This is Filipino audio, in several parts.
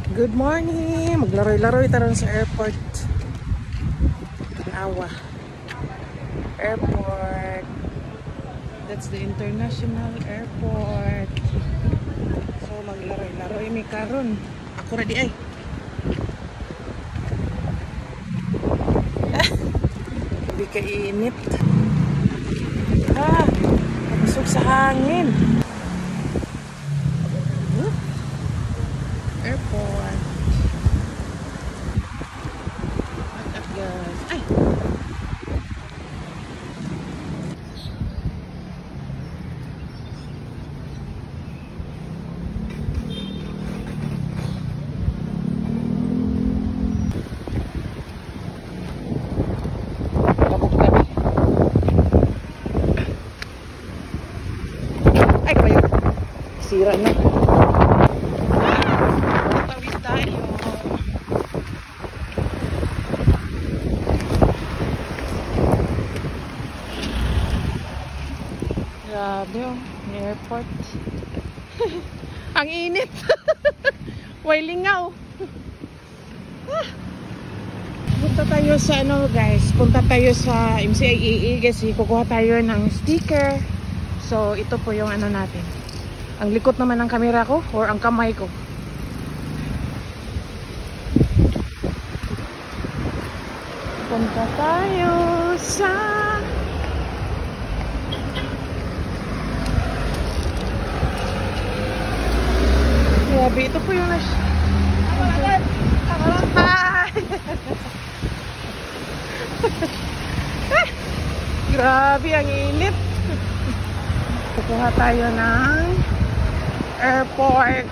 Good morning! Maglaroy-laroy taron sa airport. Awa. Airport. That's the international airport. So maglaroy-laroy mi karon. Ako ra di ay. Hindi ka init. Pasok sa hangin. Airport. At guys. Ay! Labog tabi. Ay, kabayo. Sira na. Tawid tayo. Grabe oh, may airport. Ang init. Wailingaw. Punta tayo sa ano guys, punta tayo sa MCIAE kasi kukuha tayo ng sticker. So ito po yung ano natin. Ang likot naman ng camera ko or ang kamay ko. Punta tayo sa grabe, ito po yung hi! Grabe, ang init. Kukuha tayo ng airport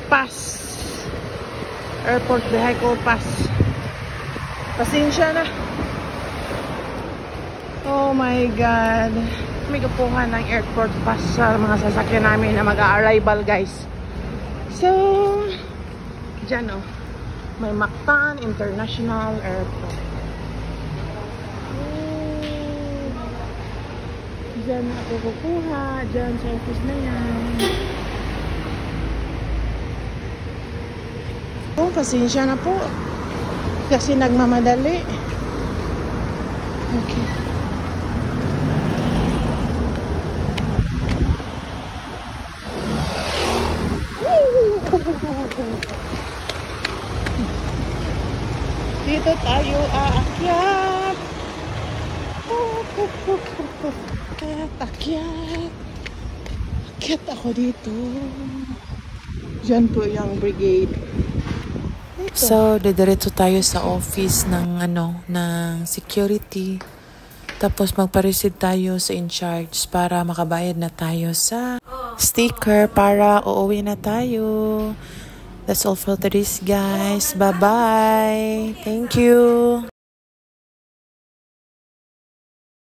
pass. Airport vehicle pass. Pasensya na. Oh my God. May kukuha ng airport pass sa mga sasakyan namin na mag-arrival guys. So, dyan oh, may Mactan International Airport. Dyan ako kukuha, dyan sa office na yan. Oh, pasensya na po. Kasi nagmamadali. Okay. Dito tayo aakyat. Akyat. Akyat ako dito. Diyan po yung brigade. Dito. So, didiretso tayo sa office ng ng security. Tapos magpa-receive tayo sa in-charge para makabayad na tayo sa sticker para uuwi na tayo. That's all for today's guys. Bye-bye. Thank you.